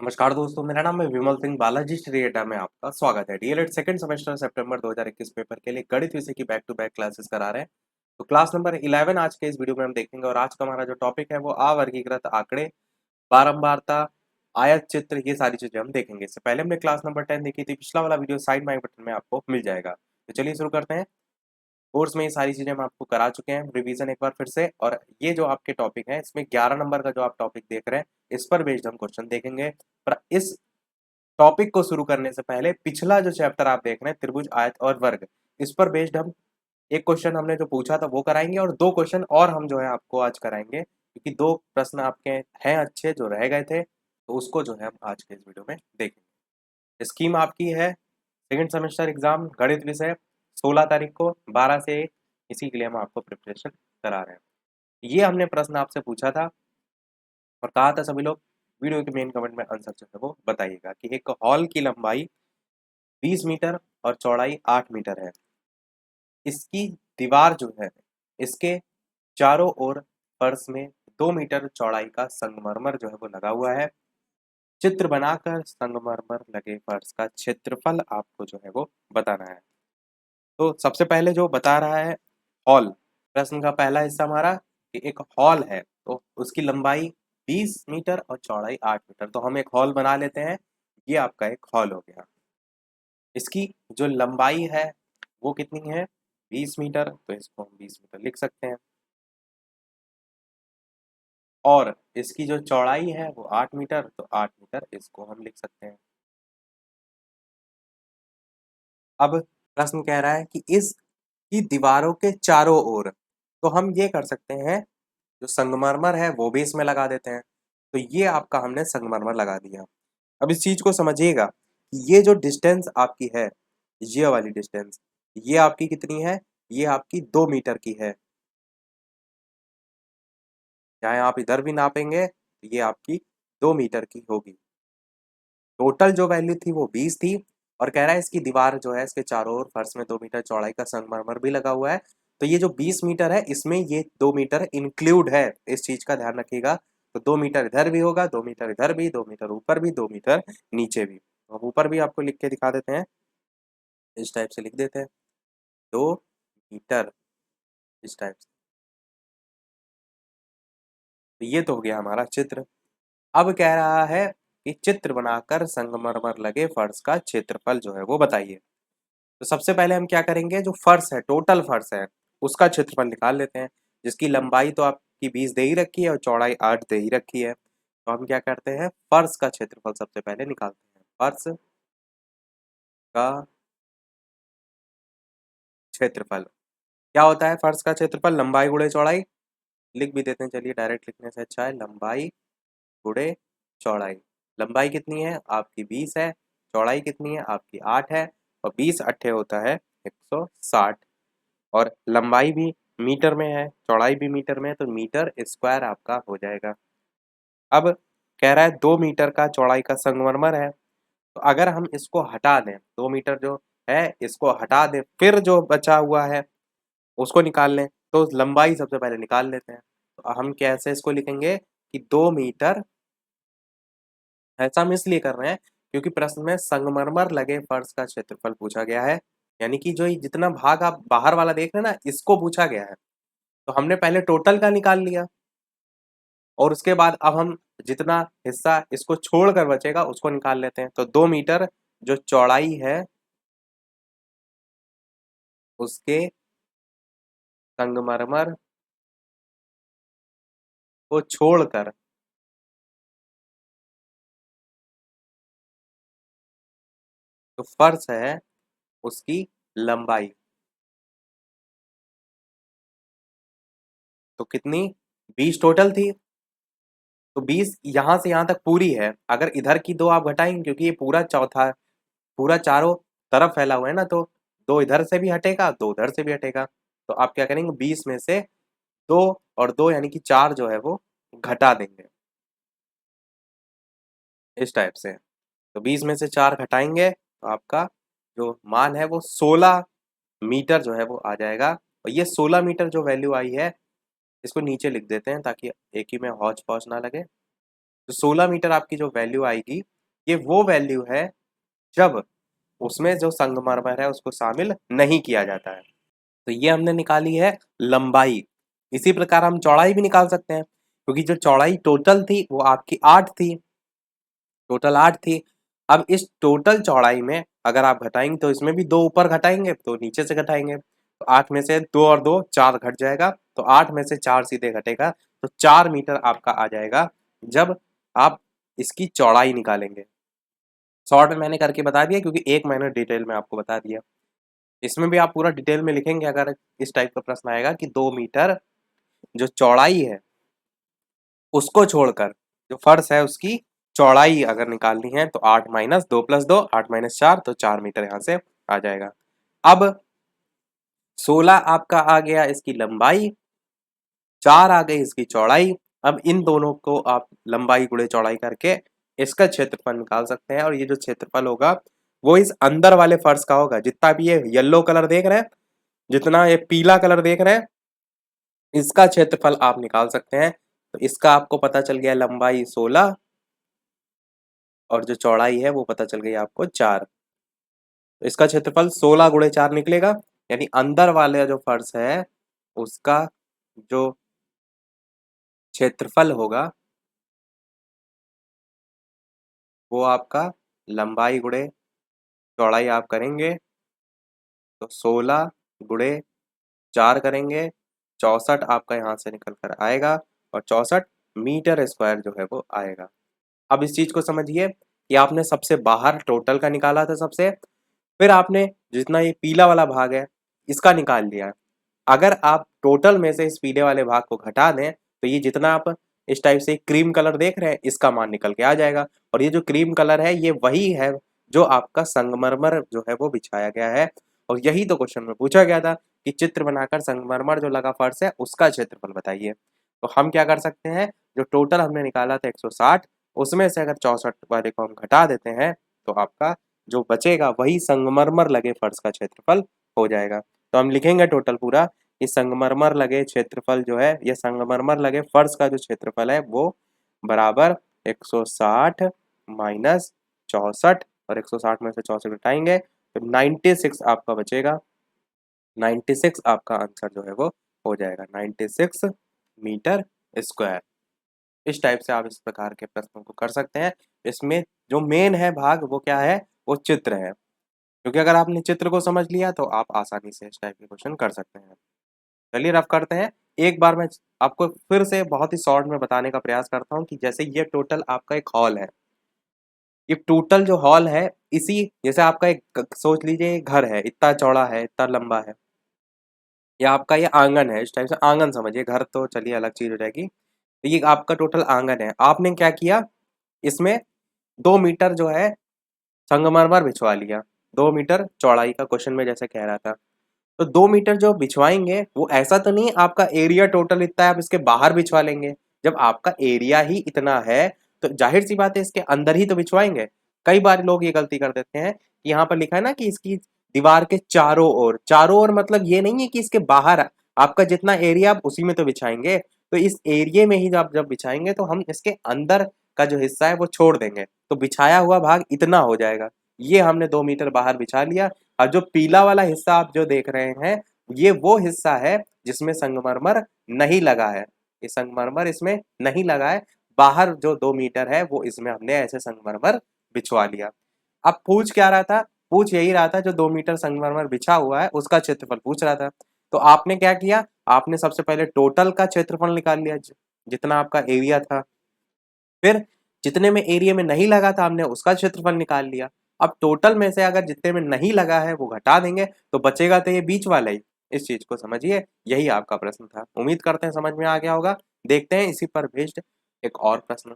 नमस्कार दोस्तों, मेरा नाम है विमल सिंह बालाजी श्रीएटा में आपका स्वागत है। डीएलएड सेकंड सेमेस्टर सितंबर 2021 पेपर के लिए गणित विषय की बैक टू बैक क्लासेस करा रहे हैं। तो क्लास नंबर 11 आज के इस वीडियो में हम देखेंगे और आज का हमारा जो टॉपिक है वो अवर्गीकृत आंकड़े, बारंबारता, आयत चित्र, ये सारी चीजें हम देखेंगे। इससे पहले हमने क्लास नंबर 10 देखी थी, पिछला वाला वीडियो साइड में आई बटन में आपको मिल जाएगा। तो चलिए शुरू करते हैं। कोर्स में ये सारी चीजें हम आपको करा चुके हैं, रिवीजन एक बार फिर से। और ये जो आपके टॉपिक है इसमें 11 नंबर का जो आप टॉपिक देख रहे हैं इस पर बेस्ड हम क्वेश्चन देखेंगे। पर इस टॉपिक को शुरू करने से पहले पिछला जो चैप्टर आप देख रहे हैं त्रिभुज, आयत और वर्ग, इस पर बेस्ड हम एक क्वेश्चन हमने जो पूछा था वो कराएंगे और दो क्वेश्चन और हम जो है आपको आज कराएंगे, क्योंकि दो प्रश्न आपके हैं अच्छे जो रह गए थे, तो उसको जो है हम आज के इस वीडियो में देखेंगे। स्कीम आपकी है सेकंड सेमेस्टर एग्जाम गणित विषय 16 तारीख को 12 से 1, इसी के लिए हम आपको प्रिपरेशन करा रहे हैं। ये हमने प्रश्न आपसे पूछा था और कहा था सभी लोग वीडियो के मेन कमेंट में आंसर जो है वो बताइएगा कि एक हॉल की लंबाई 20 मीटर और चौड़ाई 8 मीटर है। इसकी दीवार जो है इसके चारों ओर फर्श में 2 मीटर चौड़ाई का संगमरमर जो है वो लगा हुआ है। चित्र बनाकर संगमरमर लगे फर्श का क्षेत्रफल आपको जो है वो बताना है। तो सबसे पहले जो बता रहा है हॉल, प्रश्न का पहला हिस्सा हमारा कि एक हॉल है तो उसकी लंबाई 20 मीटर और चौड़ाई 8 मीटर, तो हम एक हॉल बना लेते हैं। ये आपका एक हॉल हो गया। इसकी जो लंबाई है वो कितनी है 20 मीटर, तो इसको हम 20 मीटर लिख सकते हैं। और इसकी जो चौड़ाई है वो 8 मीटर, तो 8 मीटर इसको हम लिख सकते हैं। अब प्रश्न कह रहा है कि इसकी दीवारों के चारों ओर, तो हम ये कर सकते हैं जो संगमरमर है वो भी इसमें लगा देते हैं। तो ये आपका हमने संगमरमर लगा दिया। अब इस चीज को समझिएगा कि ये जो डिस्टेंस आपकी है, ये वाली डिस्टेंस, ये आपकी कितनी है, ये आपकी 2 मीटर की है। चाहे आप इधर भी नापेंगे तो ये आपकी 2 मीटर की होगी। टोटल जो वैल्यू थी वो 20 थी और कह रहा है इसकी दीवार जो है इसके चारों ओर फर्श में 2 मीटर चौड़ाई का संगमरमर भी लगा हुआ है। तो ये जो 20 मीटर है इसमें ये 2 मीटर इंक्लूड है, इस चीज का ध्यान रखिएगा। तो 2 मीटर इधर भी होगा, 2 मीटर इधर भी, 2 मीटर ऊपर भी, 2 मीटर नीचे भी। तो हम ऊपर भी आपको लिख के दिखा देते हैं, इस टाइप से लिख देते हैं 2 मीटर, इस टाइप से। तो ये तो हो गया हमारा चित्र। अब कह रहा है कि चित्र बनाकर संगमरमर लगे फर्श का क्षेत्रफल जो है वो बताइए। तो सबसे पहले हम क्या करेंगे, जो फर्श है, टोटल फर्श है, उसका क्षेत्रफल निकाल लेते हैं। जिसकी लंबाई तो आपकी 20 दे ही रखी है और चौड़ाई 8 दे ही रखी है, तो हम क्या करते हैं फर्श का क्षेत्रफल सबसे पहले निकालते हैं। फर्श का क्षेत्रफल क्या होता है, फर्श का क्षेत्रफल लंबाई गुणे चौड़ाई, लिख भी देते हैं, चलिए डायरेक्ट लिखने से अच्छा है, लंबाई गुणे चौड़ाई। लंबाई कितनी है आपकी 20 है, चौड़ाई कितनी है आपकी 8 है, और 20 अट्ठे होता है 160। और लंबाई भी मीटर में है, चौड़ाई भी मीटर में है, तो मीटर स्क्वायर आपका हो जाएगा। अब कह रहा है 2 मीटर का चौड़ाई का संगमरमर है, तो अगर हम इसको हटा दें, 2 मीटर जो है इसको हटा दें, फिर जो बचा हुआ है उसको निकाल लें, तो लंबाई सबसे पहले निकाल लेते हैं। तो हम कैसे इसको लिखेंगे कि 2 मीटर, ऐसा हम इसलिए कर रहे हैं क्योंकि प्रश्न में संगमरमर लगे फर्श का क्षेत्रफल पूछा गया है। यानी कि जो ये जितना भाग आप बाहर वाला देख रहे हैं ना, इसको पूछा गया है। तो हमने पहले टोटल का निकाल लिया और उसके बाद अब हम जितना हिस्सा इसको छोड़कर बचेगा उसको निकाल लेते हैं। तो 2 मीटर जो चौड़ाई है उसके संगमरमर को छोड़कर जो फर्श है उसकी लंबाई, तो कितनी 20 टोटल थी, तो 20 यहां से यहां तक पूरी है। अगर इधर की दो आप घटाएंगे, क्योंकि ये पूरा चौथा पूरा चारों तरफ फैला हुआ है ना, तो दो इधर से भी हटेगा, दो उधर से भी हटेगा। तो आप क्या करेंगे 20 में से दो और दो यानी कि 4 जो है वो घटा देंगे, इस टाइप से। तो 20 में से 4 घटाएंगे तो आपका जो मान है वो 16 मीटर जो है वो आ जाएगा। और ये 16 मीटर जो वैल्यू आई है इसको नीचे लिख देते हैं ताकि एक ही में हौच पौच ना लगे। तो 16 मीटर आपकी जो वैल्यू आएगी, ये वो वैल्यू है जब उसमें जो संगमरमर है उसको शामिल नहीं किया जाता है। तो ये हमने निकाली है लंबाई। इसी प्रकार हम चौड़ाई भी निकाल सकते हैं, क्योंकि जो चौड़ाई टोटल थी वो आपकी 8 थी, टोटल 8 थी। अब इस टोटल चौड़ाई में अगर आप घटाएंगे तो इसमें भी 2 ऊपर घटाएंगे तो नीचे से घटाएंगे, तो 8 में से 2 और 2 4 घट जाएगा, तो 8 में से 4 सीधे घटेगा, तो 4 मीटर आपका आ जाएगा जब आप इसकी चौड़ाई निकालेंगे। शॉर्ट में मैंने करके बता दिया, क्योंकि एक मैंने डिटेल में आपको बता दिया। इसमें भी आप पूरा डिटेल में लिखेंगे अगर इस टाइप का प्रश्न आएगा कि 2 मीटर जो चौड़ाई है उसको छोड़कर जो फर्श है उसकी चौड़ाई अगर निकालनी है तो 8 माइनस 2 प्लस 2, 8 माइनस 4, तो 4 मीटर यहाँ से आ जाएगा। अब 16 आपका आ गया इसकी लंबाई, 4 आ गई इसकी चौड़ाई। अब इन दोनों को आप लंबाई गुणे चौड़ाई करके इसका क्षेत्रफल निकाल सकते हैं, और ये जो क्षेत्रफल होगा वो इस अंदर वाले फर्श का होगा। जितना भी ये येलो कलर देख रहे हैं, जितना ये पीला कलर देख रहे हैं, इसका क्षेत्रफल आप निकाल सकते हैं। तो इसका आपको पता चल गया लंबाई 16, और जो चौड़ाई है वो पता चल गई आपको 4। तो इसका क्षेत्रफल 16 गुणे 4 निकलेगा, यानी अंदर वाले जो फर्श है उसका जो क्षेत्रफल होगा वो आपका लंबाई गुणे चौड़ाई आप करेंगे तो 16 गुणे 4 करेंगे, 64 आपका यहाँ से निकल कर आएगा, और 64 मीटर स्क्वायर जो है वो आएगा। अब इस चीज को समझिए कि आपने सबसे बाहर टोटल का निकाला था सबसे, फिर आपने जितना ये पीला वाला भाग है इसका निकाल लिया। अगर आप टोटल में से इस पीले वाले भाग को घटा दें तो ये जितना आप इस टाइप से क्रीम कलर देख रहे हैं इसका मान निकल के आ जाएगा, और ये जो क्रीम कलर है ये वही है जो आपका संगमरमर जो है वो बिछाया गया है। और यही तो क्वेश्चन में पूछा गया था कि चित्र बनाकर संगमरमर जो लगा फर्श है उसका क्षेत्रफल बताइए। तो हम क्या कर सकते हैं, जो टोटल हमने निकाला था 160, उसमें से अगर 64 वाले को हम घटा देते हैं तो आपका जो बचेगा वही संगमरमर लगे फर्श का क्षेत्रफल हो जाएगा। तो हम लिखेंगे टोटल पूरा कि संगमरमर लगे क्षेत्रफल जो है, ये संगमरमर लगे फर्श का जो क्षेत्रफल है वो बराबर 160 माइनस 64, और 160 में से 64 घटाएंगे तो 96 आपका बचेगा। 96 आपका आंसर जो है वो हो जाएगा 96 मीटर स्क्वायर। इस टाइप से आप इस प्रकार के प्रश्नों को कर सकते हैं। इसमें जो मेन है भाग वो क्या है, वो चित्र है, क्योंकि अगर आपने चित्र को समझ लिया तो आप आसानी से इस टाइप के क्वेश्चन कर सकते हैं। चलिए रफ करते हैं। एक बार मैं आपको फिर से बहुत ही शॉर्ट में बताने का प्रयास करता हूँ कि जैसे ये टोटल आपका एक हॉल है, ये टोटल जो हॉल है, इसी जैसे आपका एक सोच लीजिए घर है, इतना चौड़ा है, इतना लंबा है, या आपका ये आंगन है, इस टाइप से आंगन समझिए, घर तो चलिए अलग चीज हो जाएगी। तो ये आपका टोटल आंगन है, आपने क्या किया, इसमें 2 मीटर जो है संगमरमर बिछवा लिया, 2 मीटर चौड़ाई का क्वेश्चन में जैसे कह रहा था। तो 2 मीटर जो बिछवाएंगे वो ऐसा तो नहीं आपका एरिया टोटल इतना है आप इसके बाहर बिछवा लेंगे। जब आपका एरिया ही इतना है तो जाहिर सी बात है इसके अंदर ही तो बिछवाएंगे। कई बार लोग ये गलती कर देते हैं कि यहाँ पर लिखा है ना कि इसकी दीवार के चारों ओर, चारों ओर मतलब ये नहीं है कि इसके बाहर आपका जितना एरिया आप उसी में तो बिछाएंगे, तो इस एरिया में ही जब बिछाएंगे तो हम इसके अंदर का जो हिस्सा है वो छोड़ देंगे, तो बिछाया हुआ भाग इतना हो जाएगा। ये हमने 2 मीटर बाहर बिछा लिया। और जो पीला वाला हिस्सा आप जो देख रहे हैं ये वो हिस्सा है जिसमें संगमरमर नहीं लगा है, ये संगमरमर इसमें नहीं लगा है। बाहर जो 2 मीटर है वो इसमें हमने ऐसे संगमरमर बिछवा लिया। अब पूछ क्या रहा था, पूछ यही रहा था जो 2 मीटर संगमरमर बिछा हुआ है उसका क्षेत्रफल पूछ रहा था। तो आपने क्या किया, आपने सबसे पहले टोटल का क्षेत्रफल निकाल लिया जितना आपका एरिया था, फिर जितने में एरिया में नहीं लगा था हमने उसका क्षेत्रफल निकाल लिया। अब टोटल में से अगर जितने में नहीं लगा है वो घटा देंगे तो बचेगा तो ये बीच वाला ही। इस चीज को समझिए, यही आपका प्रश्न था। उम्मीद करते हैं समझ में आ गया होगा। देखते हैं इसी पर बेस्ड एक और प्रश्न।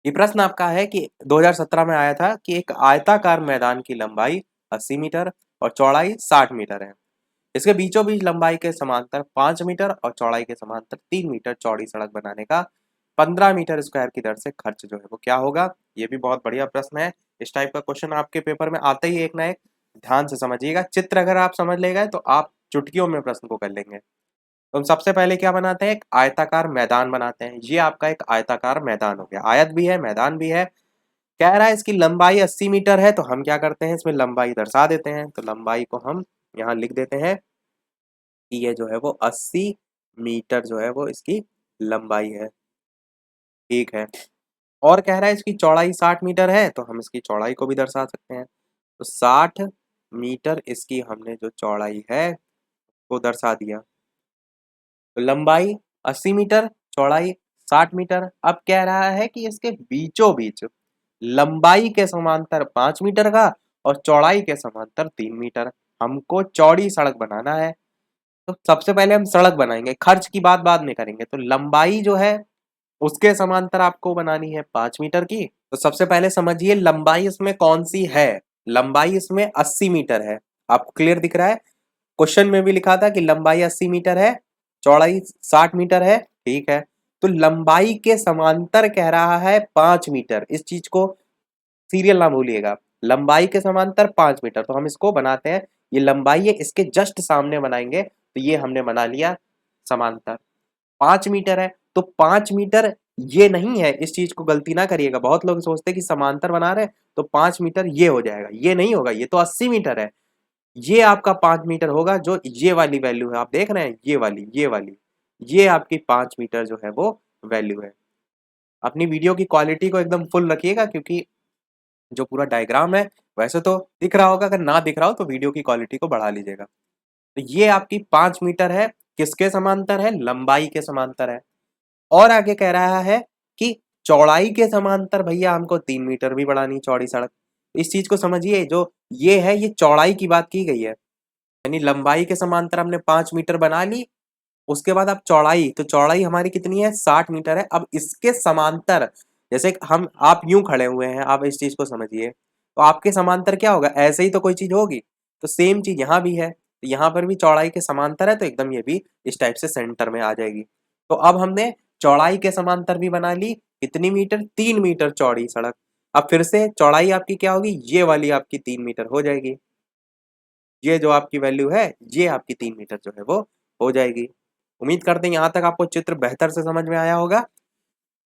ये प्रश्न आपका है कि 2017 में आया था कि एक आयताकार मैदान की लंबाई 80 मीटर और चौड़ाई 60 मीटर है। इसके बीचों बीच लंबाई के समांतर 5 मीटर और चौड़ाई के समांतर 3 मीटर चौड़ी सड़क बनाने का 15 मीटर स्क्वायर की दर से खर्च जो है वो क्या होगा। ये भी बहुत बढ़िया प्रश्न है। इस टाइप का क्वेश्चन आपके पेपर में आता ही एक ना एक। ध्यान से समझिएगा, चित्र अगर आप समझ ले गए तो आप चुटकियों में प्रश्न को कर लेंगे। तो हम सबसे पहले क्या बनाते हैं, एक आयताकार मैदान बनाते हैं। ये आपका एक आयताकार मैदान हो गया, आयत भी है मैदान भी है। कह रहा है इसकी लंबाई 80 मीटर है, तो हम क्या करते हैं इसमें लंबाई दर्शा देते हैं। तो लंबाई को हम यहाँ लिख देते हैं कि ये जो है वो 80 मीटर जो है वो इसकी लंबाई है। ठीक है। और कह रहा है इसकी चौड़ाई 60 मीटर है, तो हम इसकी चौड़ाई को भी दर्शा सकते हैं। तो 60 मीटर इसकी हमने जो चौड़ाई है वो दर्शा दिया। तो लंबाई 80 मीटर, चौड़ाई 60 मीटर। अब कह रहा है कि इसके बीचों बीच लंबाई के समांतर 5 मीटर का और चौड़ाई के समांतर 3 मीटर हमको चौड़ी सड़क बनाना है। तो सबसे पहले हम सड़क बनाएंगे, खर्च की बात बाद में करेंगे। तो लंबाई जो है उसके समांतर आपको बनानी है 5 मीटर की। तो सबसे पहले समझिए लंबाई इसमें कौन सी है। लंबाई इसमें 80 मीटर है, आपको क्लियर दिख रहा है। क्वेश्चन में भी लिखा था कि लंबाई 80 मीटर है, चौड़ाई 60 मीटर है। ठीक है। तो लंबाई के समांतर कह रहा है 5 मीटर, इस चीज को सीरियल ना भूलिएगा। लंबाई के समांतर 5 मीटर, तो हम इसको बनाते हैं। ये लंबाई है, इसके जस्ट सामने बनाएंगे। तो ये हमने बना लिया समांतर। 5 मीटर है, तो 5 मीटर ये नहीं है, इस चीज को गलती ना करिएगा। बहुत लोग सोचते हैं कि समांतर बना रहे हैं तो 5 मीटर ये हो जाएगा, ये नहीं होगा, ये तो 80 मीटर है। ये आपका 5 मीटर होगा, जो ये वाली वैल्यू है आप देख रहे हैं, ये वाली ये आपकी 5 मीटर जो है वो वैल्यू है। अपनी वीडियो की क्वालिटी को एकदम फुल रखिएगा, क्योंकि जो पूरा डायग्राम है वैसे तो दिख रहा होगा, अगर ना दिख रहा हो तो वीडियो की क्वालिटी को बढ़ा लीजिएगा। तो ये आपकी 5 मीटर है, किसके समांतर है, लंबाई के समांतर है। और आगे कह रहा है कि चौड़ाई के समांतर भैया हमको 3 मीटर भी बढ़ानी, चौड़ी सड़क। इस चीज को समझिए, जो ये है ये चौड़ाई की बात की गई है। यानी लंबाई के समांतर हमने 5 मीटर बना ली, उसके बाद अब चौड़ाई, तो चौड़ाई हमारी कितनी है, 60 मीटर है। अब इसके समांतर, जैसे हम आप यूं खड़े हुए हैं, आप इस चीज को समझिए, तो आपके समांतर क्या होगा, ऐसे ही तो कोई चीज होगी। तो सेम चीज यहाँ भी है, तो यहाँ पर भी चौड़ाई के समांतर है, तो एकदम ये भी इस टाइप से सेंटर में आ जाएगी। तो अब हमने चौड़ाई के समांतर भी बना ली, कितनी मीटर, 3 मीटर चौड़ी सड़क। अब फिर से चौड़ाई आपकी क्या होगी, ये वाली आपकी 3 मीटर हो जाएगी। ये जो आपकी वैल्यू है ये आपकी 3 मीटर जो है वो हो जाएगी। उम्मीद करते हैं यहाँ तक आपको चित्र बेहतर से समझ में आया होगा।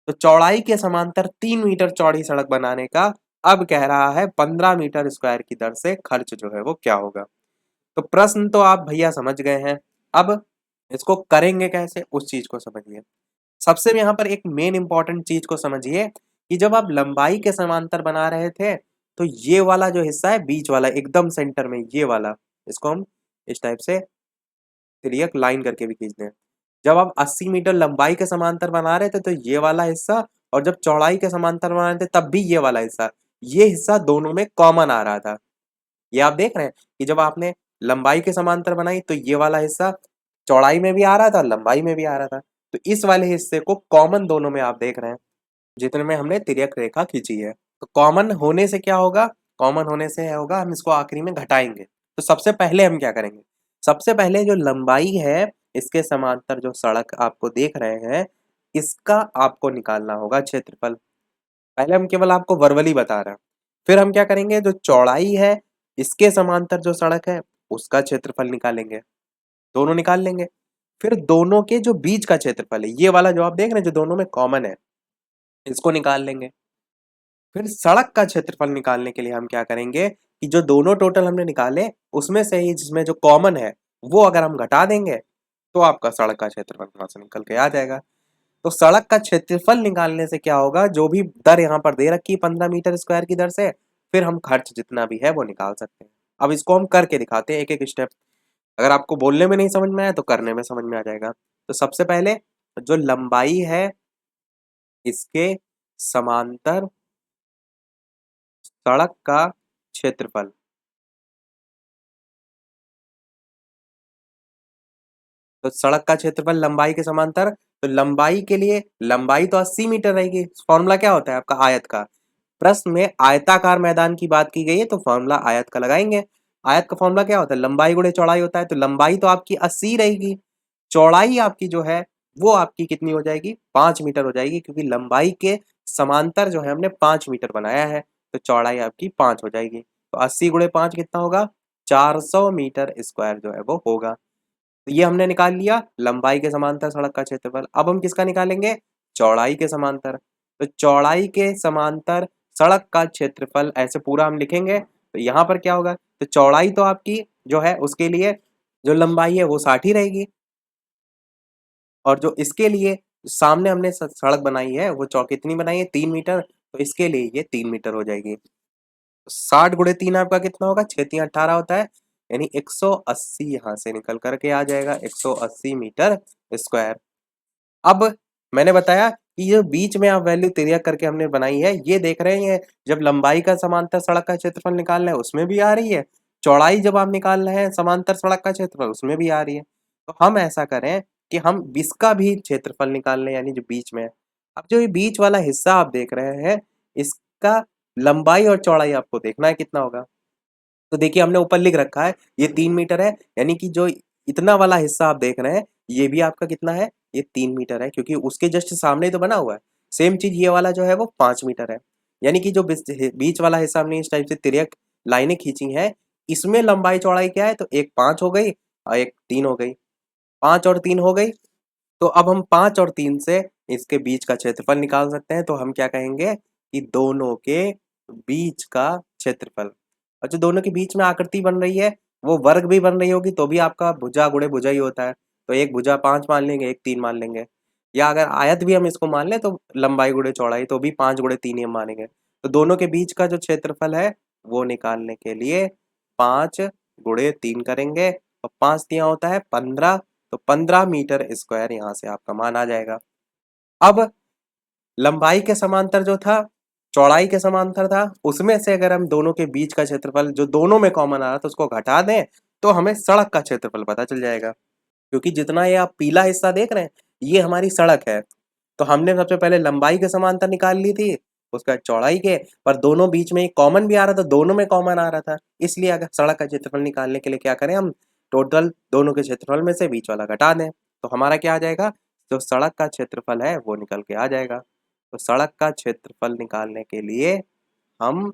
तो चौड़ाई के समांतर 3 मीटर चौड़ी सड़क बनाने का अब कह रहा है 15 मीटर स्क्वायर की दर से खर्च जो है वो क्या होगा। तो प्रश्न तो आप भैया समझ गए हैं, अब इसको करेंगे कैसे उस चीज को समझिए। सबसे यहाँ पर एक मेन इंपॉर्टेंट चीज को समझिए कि जब आप लंबाई के समांतर बना रहे थे, तो ये वाला जो हिस्सा है बीच वाला एकदम सेंटर में, ये वाला, इसको हम इस टाइप से तिर्यक लाइन करके भी खींच दें। जब आप 80 मीटर लंबाई के समांतर बना रहे थे तो ये वाला हिस्सा, और जब चौड़ाई के समांतर बना रहे थे तब भी ये वाला हिस्सा, ये हिस्सा दोनों में कॉमन आ रहा था। ये आप देख रहे हैं कि जब आपने लंबाई के समांतर बनाई तो ये वाला हिस्सा चौड़ाई में भी आ रहा था, लंबाई में भी आ रहा था। तो इस वाले हिस्से को कॉमन दोनों में आप देख रहे हैं, जितने में हमने तिर्यक रेखा खींची है। तो कॉमन होने से क्या होगा, कॉमन होने से होगा हम इसको आखिरी में घटाएंगे। तो सबसे पहले हम क्या करेंगे, सबसे पहले जो लंबाई है इसके समांतर जो सड़क आपको देख रहे हैं, इसका आपको निकालना होगा क्षेत्रफल। पहले हम केवल आपको वर्बली बता रहे हैं, फिर हम क्या करेंगे, जो चौड़ाई है इसके समांतर जो सड़क है उसका क्षेत्रफल निकालेंगे, दोनों निकाल लेंगे। फिर दोनों के जो बीच का क्षेत्रफल है, ये वाला जो आप देख रहे हैं जो दोनों में कॉमन है, इसको निकाल लेंगे। फिर सड़क का क्षेत्रफल निकालने के लिए हम क्या करेंगे कि जो दोनों टोटल हमने निकाले उसमें से ही जिसमें जो कॉमन है वो अगर हम घटा देंगे तो आपका सड़क का क्षेत्रफल वहां से निकल के आ जाएगा। तो सड़क का क्षेत्रफल निकालने से क्या होगा, जो भी दर यहाँ पर दे रखी है 15 मीटर स्क्वायर की दर से, फिर हम खर्च जितना भी है वो निकाल सकते हैं। अब इसको हम करके दिखाते हैं एक एक स्टेप। अगर आपको बोलने में नहीं समझ में आया तो करने में समझ में आ जाएगा। तो सबसे पहले जो लंबाई है इसके समांतर सड़क का क्षेत्रफल, तो सड़क का क्षेत्रफल लंबाई के समांतर, तो लंबाई के लिए लंबाई तो 80 मीटर रहेगी। फॉर्मूला क्या होता है आपका, आयत का। प्रश्न में आयताकार मैदान की बात की गई है तो फॉर्मूला आयत का लगाएंगे। आयत का फॉर्मूला क्या होता है, लंबाई गुणे चौड़ाई होता है। तो लंबाई तो आपकी 80 रहेगी, चौड़ाई आपकी जो है वो आपकी कितनी हो जाएगी, 5 मीटर हो जाएगी, क्योंकि लंबाई के समांतर जो है हमने 5 मीटर बनाया है, तो चौड़ाई आपकी 5 हो जाएगी। तो 80 गुणे 5 कितना होगा, 400 मीटर स्क्वायर जो है वो होगा। तो ये हमने निकाल लिया लंबाई के समांतर सड़क का क्षेत्रफल। अब हम किसका निकालेंगे? चौड़ाई के समांतर। तो चौड़ाई के समांतर सड़क का क्षेत्रफल ऐसे पूरा हम लिखेंगे। तो यहाँ पर क्या होगा? तो चौड़ाई तो आपकी जो है उसके लिए जो लंबाई है वो 60 ही रहेगी, और जो इसके लिए सामने हमने सड़क बनाई है वो चौक कितनी बनाई है? 3 मीटर। तो इसके लिए ये 3 मीटर हो जाएगी। 60 × 3 आपका कितना होगा? 6×3 = 18 होता है, यानी 180 यहाँ से निकल करके आ जाएगा 180 मीटर स्क्वायर। अब मैंने बताया कि ये बीच में आप वैल्यू तिर्यक करके हमने बनाई है, ये देख रहे हैं जब लंबाई का समांतर सड़क का क्षेत्रफल निकालना है उसमें भी आ रही है, चौड़ाई जब आप निकाल रहे हैं समांतर सड़क का क्षेत्रफल उसमें भी आ रही है। तो हम ऐसा करें कि हम इसका भी क्षेत्रफल निकाल लें, यानी जो बीच में है। अब जो ये बीच वाला हिस्सा आप देख रहे हैं, इसका लंबाई और चौड़ाई आपको देखना है कितना होगा। तो देखिए हमने ऊपर लिख रखा है ये 3 मीटर है, यानी कि जो इतना वाला हिस्सा आप देख रहे हैं ये भी आपका कितना है? ये 3 मीटर है, क्योंकि उसके जस्ट सामने तो बना हुआ है। सेम चीज ये वाला जो है वो 5 मीटर है, यानी कि जो बीच वाला हिस्सा हमने इस टाइप से तिर्यक लाइनें खींची हैं, इसमें लंबाई चौड़ाई क्या है? तो एक 5 हो गई और एक 3 हो गई, 5 और 3 हो गई। तो अब हम 5 और 3 से इसके बीच का क्षेत्रफल निकाल सकते हैं। तो हम क्या कहेंगे कि दोनों के बीच का क्षेत्रफल, और जो दोनों के बीच में आकृति बन रही है वो वर्ग भी बन रही होगी तो भी आपका भुजा गुणे भुजा ही होता है। तो एक भुजा 5 मान लेंगे, एक 3 मान लेंगे, या अगर आयत भी हम इसको मान लें तो लंबाई गुणे चौड़ाई तो भी 5 × 3 ही हम मानेंगे। तो दोनों के बीच का जो क्षेत्रफल है वो निकालने के लिए 5 × 3 करेंगे, और 5 होता है 15, तो 15 मीटर स्क्वायर यहाँ से आपका मान आ जाएगा। अब लंबाई के समांतर जो था चौड़ाई के समांतर था, उसमें से अगर हम दोनों के बीच का क्षेत्रफल जो दोनों में कॉमन आ रहा था उसको घटा दें तो हमें सड़क का क्षेत्रफल पता चल जाएगा। क्योंकि जितना ये आप पीला हिस्सा देख रहे हैं ये हमारी सड़क है, तो हमने सबसे पहले लंबाई के समांतर निकाल ली थी, उसका चौड़ाई के, पर दोनों बीच में एक कॉमन भी आ रहा था, दोनों में कॉमन आ रहा था, इसलिए अगर सड़क का क्षेत्रफल निकालने के लिए क्या करें हम? टोटल दोनों के क्षेत्रफल में से बीच वाला घटा दें, तो हमारा क्या आ जाएगा? जो सड़क का क्षेत्रफल है वो निकल के आ जाएगा। तो सड़क का क्षेत्रफल निकालने के लिए हम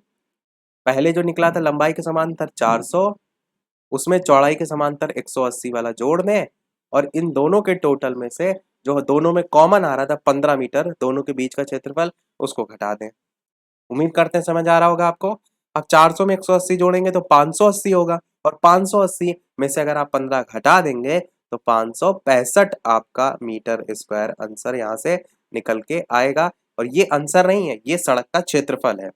पहले जो निकला था लंबाई के समांतर 400, उसमें चौड़ाई के समांतर 180 वाला जोड़ दें, और इन दोनों के टोटल में से जो दोनों में कॉमन आ रहा था 15 मीटर दोनों के बीच का क्षेत्रफल, उसको घटा दें। उम्मीद करते हैं समझ आ रहा होगा आपको। अब 400 में 180 जोड़ेंगे तो 580 होगा, और 580 में से अगर आप 15 घटा देंगे तो 565 आपका मीटर स्क्वायर आंसर यहाँ से निकल के आएगा। और ये आंसर नहीं है, ये सड़क का क्षेत्रफल है।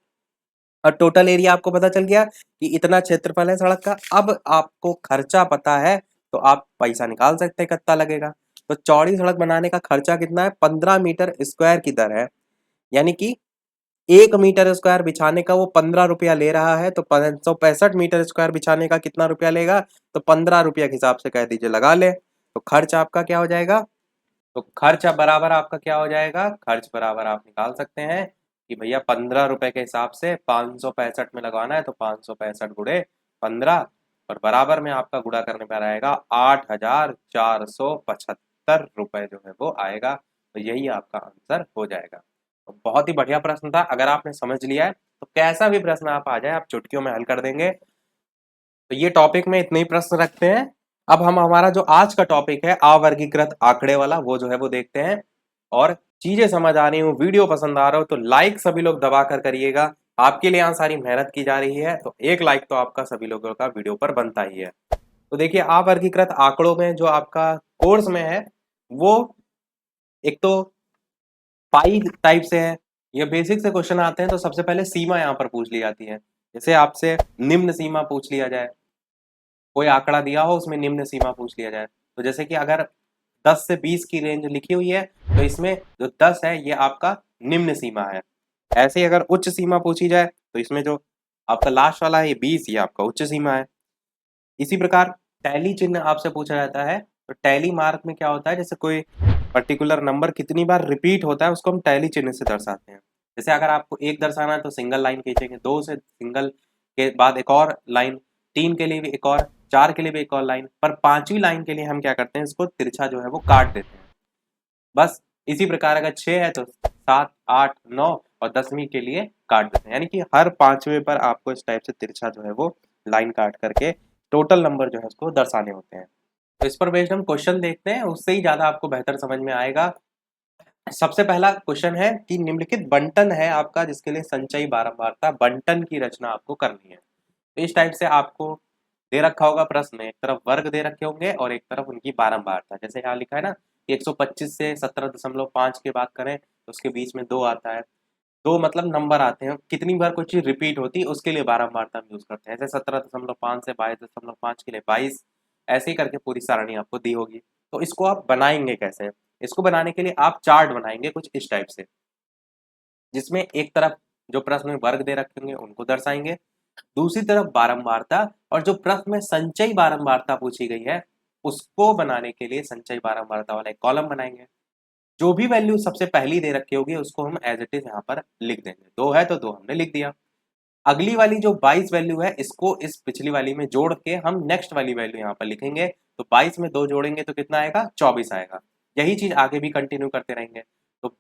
और टोटल एरिया आपको पता चल गया कि इतना क्षेत्रफल है सड़क का। अब आपको खर्चा पता है तो आप पैसा निकाल सकते हैं कितना लगेगा। तो चौड़ी सड़क बनाने का खर्चा कितना है? 15 मीटर स्क्वायर की दर है, यानी कि 1 मीटर स्क्वायर बिछाने का वो 15 रुपया ले रहा है, तो 565 मीटर स्क्वायर बिछाने का कितना रुपया लेगा? तो 15 रुपया के हिसाब से कह दीजिए लगा ले। तो खर्च आपका क्या हो जाएगा? तो खर्च बराबर आपका क्या हो जाएगा? खर्च बराबर आप निकाल सकते हैं कि भैया 15 रुपए के हिसाब से 565 में लगवाना है, तो 565 × 15, और बराबर में आपका गुणा करने पर आएगा 8,475 रुपए जो है वो आएगा। तो यही आपका आंसर हो जाएगा। तो बहुत ही बढ़िया प्रश्न था, अगर आपने समझ लिया है तो कैसा भी प्रश्न आप आ जाए आप चुटकियों में हल कर देंगे। तो ये टॉपिक में इतने ही प्रश्न रखते हैं। अब हम हमारा जो आज का टॉपिक है अवर्गीकृत आंकड़े वाला वो जो है वो देखते हैं। और चीजें समझ आ रही हो, वीडियो पसंद आ रहा हो तो लाइक सभी लोग दबा कर करिएगा। आपके लिए यहाँ सारी मेहनत की जा रही है, तो एक लाइक तो आपका सभी लोगों का वीडियो पर बनता ही है। तो देखिए अवर्गीकृत आंकड़ों में जो आपका कोर्स में है वो एक तो पाई टाइप से है। ये बेसिक से क्वेश्चन आते हैं तो सबसे पहले सीमा यहाँ पर पूछ ली जाती है। जैसे आपसे निम्न सीमा पूछ लिया जाए, कोई आंकड़ा दिया हो उसमें निम्न सीमा पूछ लिया जाए, तो जैसे कि अगर 10 से 20 की रेंज लिखी हुई है तो इसमें जो 10 है ये आपका निम्न सीमा है। ऐसे ही अगर उच्च सीमा पूछी जाए तो इसमें जो आपका लास्ट वाला है ये 20, ये आपका उच्च सीमा है। इसी प्रकार टैली चिन्ह आपसे पूछा जाता है, तो टैली मार्क में क्या होता है, जैसे कोई पर्टिकुलर नंबर कितनी बार रिपीट होता है उसको हम टैली चिन्ह से दर्शाते हैं। जैसे अगर आपको 1 दर्शाना है तो सिंगल लाइन खींचेंगे, 2 से सिंगल के बाद एक और लाइन, 3 के लिए भी एक और, 4 के लिए भी एक और लाइन, पर 5वीं लाइन के लिए हम क्या करते हैं, इसको तिरछा जो है वो काट देते हैं। बस इसी प्रकार अगर 6 है तो 7, 8, 9 और 10वीं के लिए काट देते हैं, यानी कि हर 5वें पर आपको इस टाइप से तिरछा जो है वो लाइन काट करके टोटल नंबर जो है उसको दर्शाने होते हैं। तो इस पर बेस्ड हम क्वेश्चन देखते हैं, उससे ही ज्यादा आपको बेहतर समझ में आएगा। सबसे पहला क्वेश्चन है कि निम्नलिखित बंटन है आपका जिसके लिए संचयी बारंबारता बंटन की रचना आपको करनी है। तो इस टाइप से आपको दे रखा होगा प्रश्न, एक तरफ वर्ग दे रखे होंगे और एक तरफ उनकी बारंबारता, जैसे यहाँ लिखा है ना 125 से 17.5 की बात करें तो उसके बीच में 2 आता है। 2 मतलब नंबर आते हैं, कितनी बार कोई चीज रिपीट होती है उसके लिए बारंबारता हम यूज करते हैं। जैसे 17.5 से 22.5 के लिए 22, ऐसे ही करके पूरी सारणी आपको दी होगी। तो इसको आप बनाएंगे कैसे? इसको बनाने के लिए आप चार्ट बनाएंगे कुछ इस टाइप से, जिसमें एक तरफ जो प्रश्न में वर्ग दे रखे होंगे उनको दर्शाएंगे, दूसरी तरफ बारंबारता, और जो प्रश्न में संचयी बारंबारता पूछी गई है उसको बनाने के लिए संचयी बारंबारता वाला एक कॉलम बनाएंगे। जो भी वैल्यू सबसे पहली दे रखी होगी उसको हम एज इट इज यहाँ पर लिख देंगे। 2 है तो 2 हमने लिख दिया। अगली वाली जो 22 वैल्यू है इसको इस पिछली वाली में जोड़ के हम नेक्स्ट वाली वैल्यू यहाँ पर लिखेंगे। तो 22 में 2 जोड़ेंगे तो कितना आएगा? 24 आएगा। यही चीज आगे भी कंटिन्यू करते रहेंगे। तो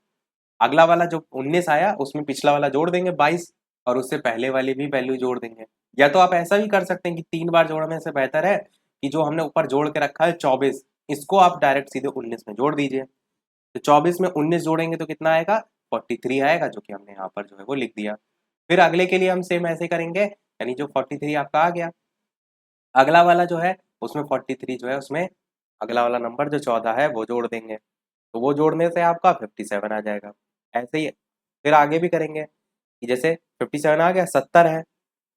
अगला वाला जो 19 आया उसमें पिछला वाला जोड़ देंगे 22, और उससे पहले वाली भी वैल्यू जोड़ देंगे। या तो आप ऐसा भी कर सकते हैं कि 3 बार जोड़ने से बेहतर है कि जो हमने ऊपर जोड़ के रखा है 24, इसको आप डायरेक्ट सीधे 19 में जोड़ दीजिए। तो 24 में 19 जोड़ेंगे तो कितना आएगा? 43 आएगा, जो कि हमने यहाँ पर जो है वो लिख दिया। फिर अगले के लिए हम सेम ऐसे करेंगे, यानी जो 43 आपका आ गया, अगला वाला जो है उसमें 43 जो है उसमें अगला वाला नंबर जो 14 है वो जोड़ देंगे। तो वो जोड़ने से आपका 57 आ जाएगा। ऐसे ही फिर आगे भी करेंगे कि जैसे 57 आ गया, 70 है,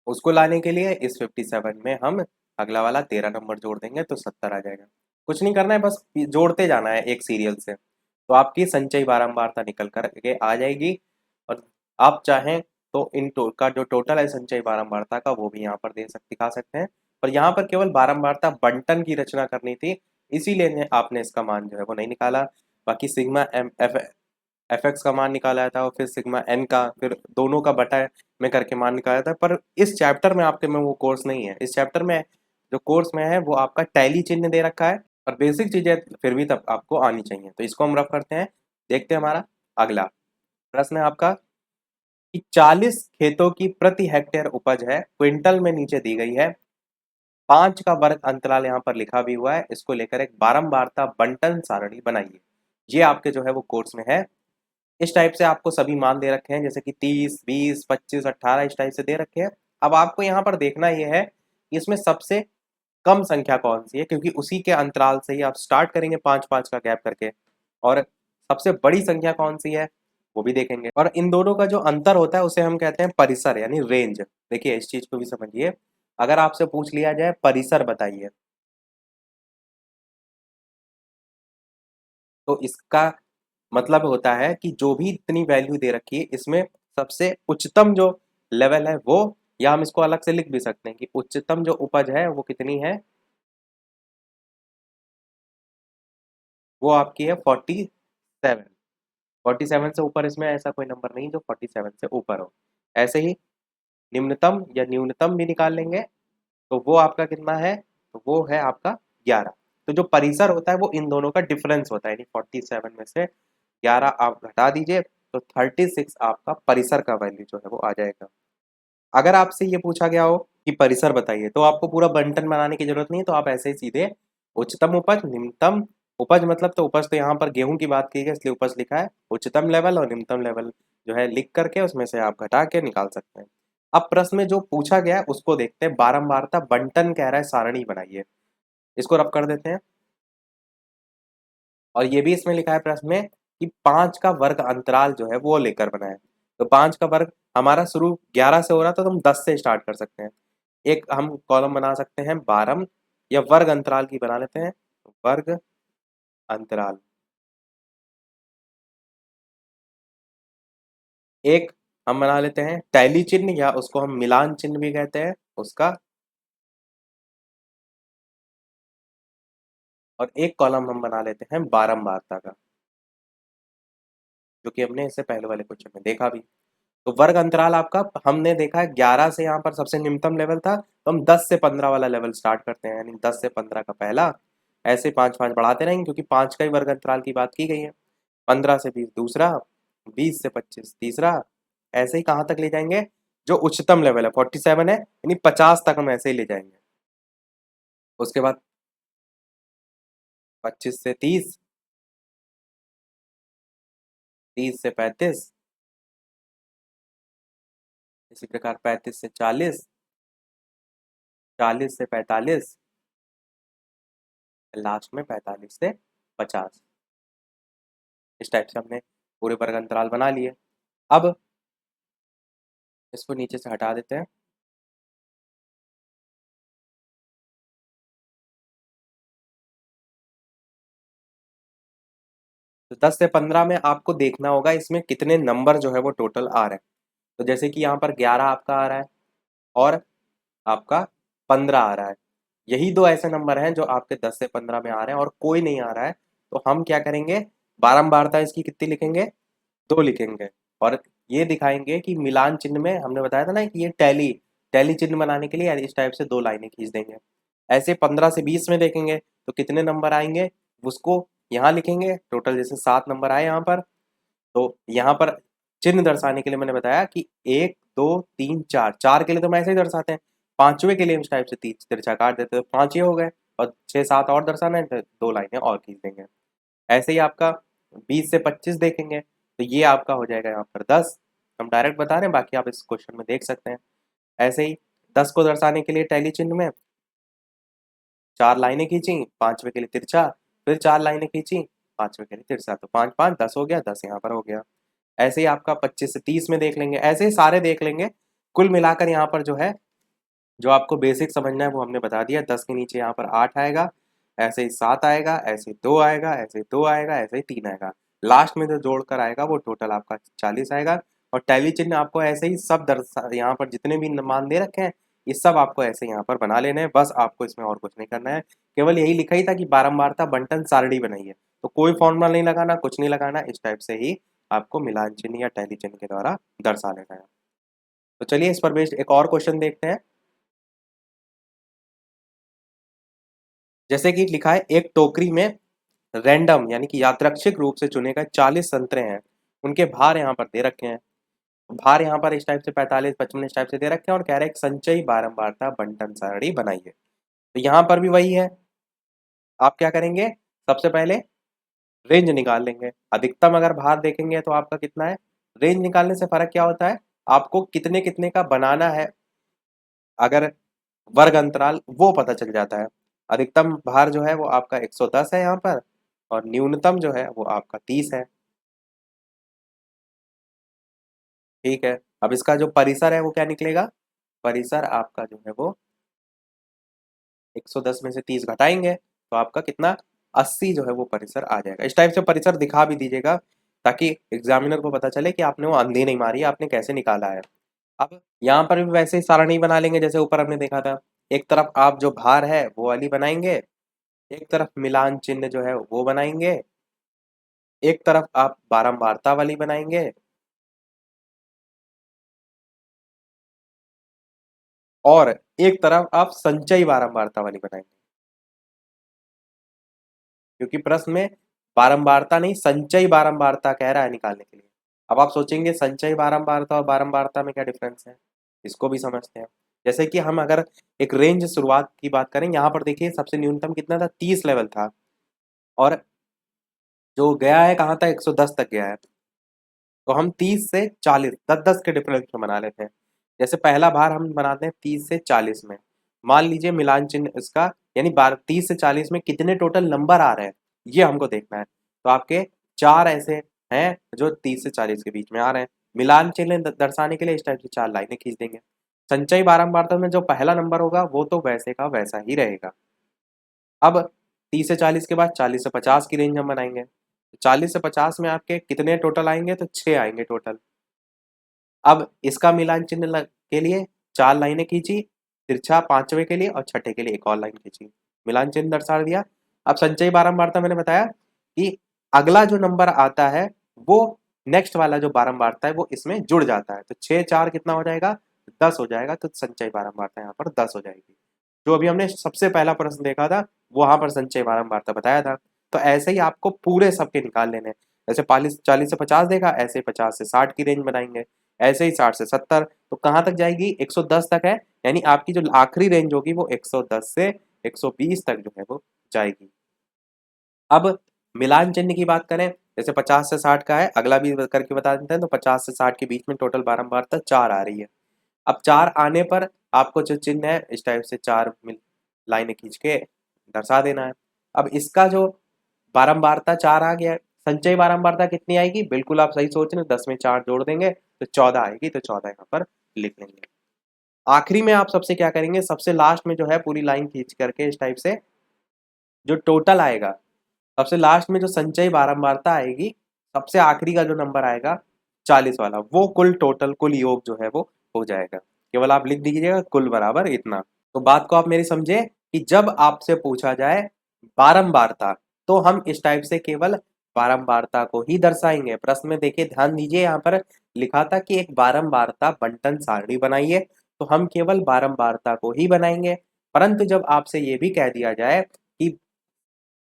उसको लाने के लिए इस 57 में हम अगला वाला 13 नंबर जोड़ देंगे तो 70 आ जाएगा। कुछ नहीं करना है, बस जोड़ते जाना है एक सीरियल से, तो आपकी संचयी बारंबारता निकल कर के आ जाएगी। और आप चाहें तो का जो टोटल है संचयी बारंबारता का वो भी यहाँ पर दे सकते दिखा सकते हैं। पर यहाँ पर केवल बारंबारता बंटन की रचना करनी थी, इसीलिए आपने इसका मान जो है वो नहीं निकाला। बाकी सिग्मा एम एफ एक्स का मान निकाला था, और फिर सिग्मा एन का, फिर दोनों का बटा में करके मान निकाला था। पर इस चैप्टर में आपके में वो कोर्स नहीं है। इस चैप्टर में जो कोर्स में है वो आपका टैली चिन्ह दे रखा है, और बेसिक चीजें फिर भी तब आपको आनी चाहिए। तो इसको हम रफ करते हैं। देखते हैं हमारा अगला प्रश्न है आपका कि 40 खेतों की प्रति हेक्टेयर उपज है, क्विंटल में नीचे दी गई है, 5 का वर्ग अंतराल यहाँ पर लिखा भी हुआ है, इसको लेकर एक बारंबारता बंटन सारणी बनाइए। ये आपके जो है वो कोर्स में है। इस टाइप से आपको सभी मान दे रखे हैं, जैसे कि 30, 20, 25, 18 इस टाइप से दे रखे हैं। अब आपको यहाँ पर देखना यह है कि इसमें सबसे कम संख्या कौन सी है, क्योंकि उसी के अंतराल से ही आप स्टार्ट करेंगे 5-5 का गैप करके। और सबसे बड़ी संख्या कौन सी है वो भी देखेंगे। और इन दोनों का जो अंतर होता है उसे हम कहते हैं परिसर यानी रेंज। देखिए इस चीज को भी समझिए। अगर आपसे पूछ लिया जाए परिसर बताइए, तो इसका मतलब होता है कि जो भी इतनी वैल्यू दे रखी है इसमें सबसे उच्चतम जो लेवल है वो, या हम इसको अलग से लिख भी सकते हैं कि उच्चतम जो उपज है वो कितनी है, वो आपकी है 47। 47 से ऊपर इसमें ऐसा कोई नंबर नहीं जो 47 से ऊपर हो। ऐसे ही निम्नतम या न्यूनतम भी निकाल लेंगे तो वो आपका कितना है, तो वो है आपका 11। तो जो परिसर होता है वो इन दोनों का डिफरेंस होता है, यानी 47 में से 11 आप घटा दीजिए तो 36 आपका परिसर का वैल्यू जो है वो आ जाएगा। अगर आपसे ये पूछा गया हो कि परिसर बताइए तो आपको पूरा बंटन बनाने की जरूरत नहीं है, तो आप ऐसे ही सीधे उच्चतम उपज निम्नतम उपज, मतलब तो उपज तो यहाँ पर गेहूं की बात की गई इसलिए उपज लिखा है, उच्चतम लेवल और निम्नतम लेवल जो है लिख करके उसमें से आप घटा के निकाल सकते हैं। अब प्रश्न में जो पूछा गया है उसको देखते हैं। बारंबारता बंटन कह रहा है सारणी बनाइए, इसको रब कर देते हैं। और ये भी इसमें लिखा है प्रश्न में कि 5 का वर्ग अंतराल जो है वो लेकर बनाए। तो 5 का वर्ग हमारा शुरू 11 से हो रहा था तो हम 10 से स्टार्ट कर सकते हैं। एक हम कॉलम बना सकते हैं 12 या वर्ग अंतराल की बना लेते हैं, वर्ग अंतराल। एक हम बना लेते हैं टैली चिन्ह, या उसको हम मिलान चिन्ह भी कहते हैं उसका। और एक कॉलम हम बना लेते हैं बारंबारता का, जो कि हमने इससे पहले वाले क्वेश्चन में देखा भी। तो वर्ग अंतराल आपका हमने देखा है 11 से यहाँ पर सबसे निम्नतम लेवल था, तो हम 10 से 15 वाला लेवल स्टार्ट करते हैं, यानी 10 से 15 का पहला, ऐसे 5-5 बढ़ाते रहेंगे क्योंकि 5 का ही वर्ग अंतराल की बात की गई है। 15 से 20 दूसरा, 20 से 25 तीसरा, ऐसे ही कहाँ तक ले जाएंगे, जो उच्चतम लेवल है 47 है, यानी 50 तक हम ऐसे ही ले जाएंगे। उसके बाद 25 से 30, 30 से 35, इसी प्रकार 35 से 40, 40 से 45, लास्ट में 45 से 50। इस टाइप से हमने पूरे वर्ग अंतराल बना लिए। अब इसको नीचे से हटा देते हैं। तो 10 से 15 में आपको देखना होगा इसमें कितने नंबर जो है वो टोटल आ रहे हैं। तो जैसे कि यहाँ पर 11 आपका आ रहा है और आपका 15 आ रहा है। यही दो ऐसे नंबर हैं जो आपके 10 से 15 में आ रहे हैं और कोई नहीं आ रहा है। तो हम क्या करेंगे, बारंबारता इसकी कितनी लिखेंगे, 2 लिखेंगे। और ये दिखाएंगे कि मिलान चिन्ह में हमने बताया था ना कि ये टैली टैली चिन्ह बनाने के लिए इस टाइप से 2 लाइनें खींच देंगे। ऐसे 15 से 20 में देखेंगे तो कितने नंबर आएंगे, उसको यहाँ लिखेंगे। टोटल जैसे 7 नंबर आए यहाँ पर, तो यहाँ पर चिन्ह दर्शाने के लिए मैंने बताया कि 1 2 3 4, 4 के लिए तो हम ऐसे ही दर्शाते हैं, पांचवे के लिए हम इस टाइप से तिरछा काट देते हैं, तो 5 ये हो गए। और 6 7 और दर्शाना है तो 2 लाइनें और खींच देंगे। ऐसे ही आपका 20 से 25 देखेंगे तो ये आपका हो जाएगा यहाँ पर 10। हम डायरेक्ट बता रहे हैं, बाकी आप इस क्वेश्चन में देख सकते हैं। ऐसे ही 10 को दर्शाने के लिए टैली चिन्ह में 4 लाइनें खींची, पांचवे के लिए तिरछा, फिर 4 लाइनें खींची, पांचवे के लिए तिरछा, तो 5 5 10 हो गया, 10 यहाँ पर हो गया। ऐसे ही आपका 25 से 30 में देख लेंगे, ऐसे ही सारे देख लेंगे। कुल मिलाकर यहाँ पर जो है, जो आपको बेसिक समझना है वो हमने बता दिया। 10 के नीचे यहाँ पर 8 आएगा, ऐसे ही 7 आएगा, ऐसे ही 2 आएगा, ऐसे ही 2 आएगा, ऐसे ही 3 आएगा। लास्ट में जो जोड़कर आएगा वो टोटल आपका 40 आएगा। और टैली चिन्ह आपको ऐसे ही सब दर्शा, यहाँ पर जितने भी मान दे रखे हैं ये सब आपको ऐसे यहाँ पर बना लेने हैं। बस आपको इसमें और कुछ नहीं करना है, केवल यही लिखा ही था कि बारंबारता बंटन सारणी बनाइए। तो कोई फॉर्मूला नहीं लगाना, कुछ नहीं लगाना, इस टाइप से ही आपको मिलान चिन्ह या टैली चिन्ह के द्वारा दर्शा लेना है। तो चलिए इस पर बेस्ड एक और क्वेश्चन देखते हैं। जैसे कि लिखा है, एक टोकरी में रैंडम यानी कि यादृच्छिक रूप से चुने गए 40 संतरे हैं, उनके भार यहाँ पर दे रखे हैं। भार यहाँ पर इस टाइप से 45 55 इस टाइप से दे रखे हैं और कह रहे हैं संचयी बारंबारता बंटन सारणी बनाइए। तो यहाँ पर भी वही है, आप क्या करेंगे, सबसे पहले रेंज निकाल लेंगे। अधिकतम अगर भार देखेंगे तो आपका कितना है, रेंज निकालने से फर्क क्या होता है, आपको कितने कितने का बनाना है, अगर वर्ग अंतराल वो पता चल जाता है। अधिकतम भार जो है वो आपका 110 है यहाँ पर, और न्यूनतम जो है वो आपका 30 है। ठीक है, अब इसका जो परिसर है वो क्या निकलेगा, परिसर आपका जो है वो 110 में से 30 घटाएंगे तो आपका कितना, 80 जो है वो परिसर आ जाएगा। इस टाइप से परिसर दिखा भी दीजिएगा ताकि एग्जामिनर को पता चले कि आपने वो अंधी नहीं मारी, आपने कैसे निकाला है। अब यहाँ पर भी वैसे ही सारणी बना लेंगे जैसे ऊपर हमने देखा था। एक तरफ आप जो भार है वो वाली बनाएंगे, एक तरफ मिलान चिन्ह जो है वो बनाएंगे, एक तरफ आप बारंबारता वाली बनाएंगे, और एक तरफ आप संचयी बारंबारता वाली बनाएंगे। क्योंकि प्रश्न में बारंबारता नहीं संचयी बारंबारता कह रहा है निकालने के लिए। अब आप सोचेंगे संचयी बारंबारता और बारंबारता में क्या डिफरेंस है, इसको भी समझते हैं। जैसे कि हम अगर एक रेंज शुरुआत की बात करें, यहाँ पर देखिए सबसे न्यूनतम कितना था, 30 लेवल था, और जो गया है कहाँ तक, 110 तक गया है। तो हम 30 से 40 10-10 के डिफरेंस में बना लेते हैं। जैसे पहला भार हम बनाते हैं 30 से 40 में, मान लीजिए मिलान चिन्ह इसका, यानी 30 से 40 में कितने टोटल नंबर आ रहे हैं ये हमको देखना है। तो आपके 4 ऐसे हैं जो 30 से 40 के बीच में आ रहे हैं। मिलान चिन्ह दर्शाने के लिए इस टाइप से 4 लाइनें खींच देंगे। संचयी बारंबारता में जो पहला नंबर होगा वो तो वैसे का वैसा ही रहेगा। अब 30 से 40 के बाद 40 से 50 की रेंज हम बनाएंगे। 40 से 50 में आपके कितने टोटल आएंगे, तो 6 आएंगे टोटल। अब इसका मिलान चिन्ह के लिए 4 लाइनें खींची, तिरछा पांचवे के लिए और छठे के लिए एक और लाइन खींची, मिलान चिन्ह दर्शा दिया। अब संचयी बारंबारता मैंने बताया कि अगला जो नंबर आता है वो नेक्स्ट वाला जो बारंबारता है वो इसमें जुड़ जाता है। तो 6 4 कितना हो जाएगा, 10 हो जाएगा। तो संचयी बारंबारता यहाँ पर 10 हो जाएगी। जो अभी हमने सबसे पहला प्रश्न देखा था वहां पर संचयी बारंबारता बताया था। तो ऐसे ही आपको पूरे सबके निकाल लेने हैं। जैसे 40 से 50 देखा, ऐसे 50 से 60 की रेंज बनाएंगे, ऐसे ही 60 से 70। तो कहाँ तक जाएगी, 110 तक है, यानी आपकी जो आखिरी रेंज होगी वो 110 से 120 तक जो है वो जाएगी। अब मिलान चिन्ह की बात करें, जैसे 50 से 60 का है, अगला भी करके बता देते हैं, तो 50 से 60 के बीच में टोटल बारंबारता 4 आ रही है। अब 4 आने पर आपको जो चिन्ह है इस टाइप से 4 लाइनें खींच के दर्शा देना है। अब इसका जो बारंबारता 4 आ गया है, संचयी बारंबारता कितनी आएगी? बिल्कुल आप सही सोच रहे हैं, 10 में 4 जोड़ देंगे तो 14 आएगी, तो 14 यहाँ पर लिख लेंगे। आखिरी में आप सबसे क्या करेंगे, सबसे लास्ट में जो है पूरी लाइन खींच करके इस टाइप से जो टोटल आएगा, सबसे लास्ट में जो संचयी बारंबारता आएगी, सबसे आखिरी का जो नंबर आएगा 40 वाला, वो कुल टोटल कुल योग जो है वो हो जाएगा। केवल आप लिख दीजिएगा कुल बराबर इतना। तो बात को आप मेरी समझे कि जब आपसे पूछा जाए बारंबारता, तो हम इस टाइप से केवल बारंबारता को ही दर्शाएंगे। प्रश्न में देखिए, ध्यान दीजिए, यहाँ पर लिखा था कि एक बारंबारता बंटन सारणी बनाइए, तो हम केवल बारंबारता को ही बनाएंगे। परंतु जब आपसे ये भी कह दिया जाए कि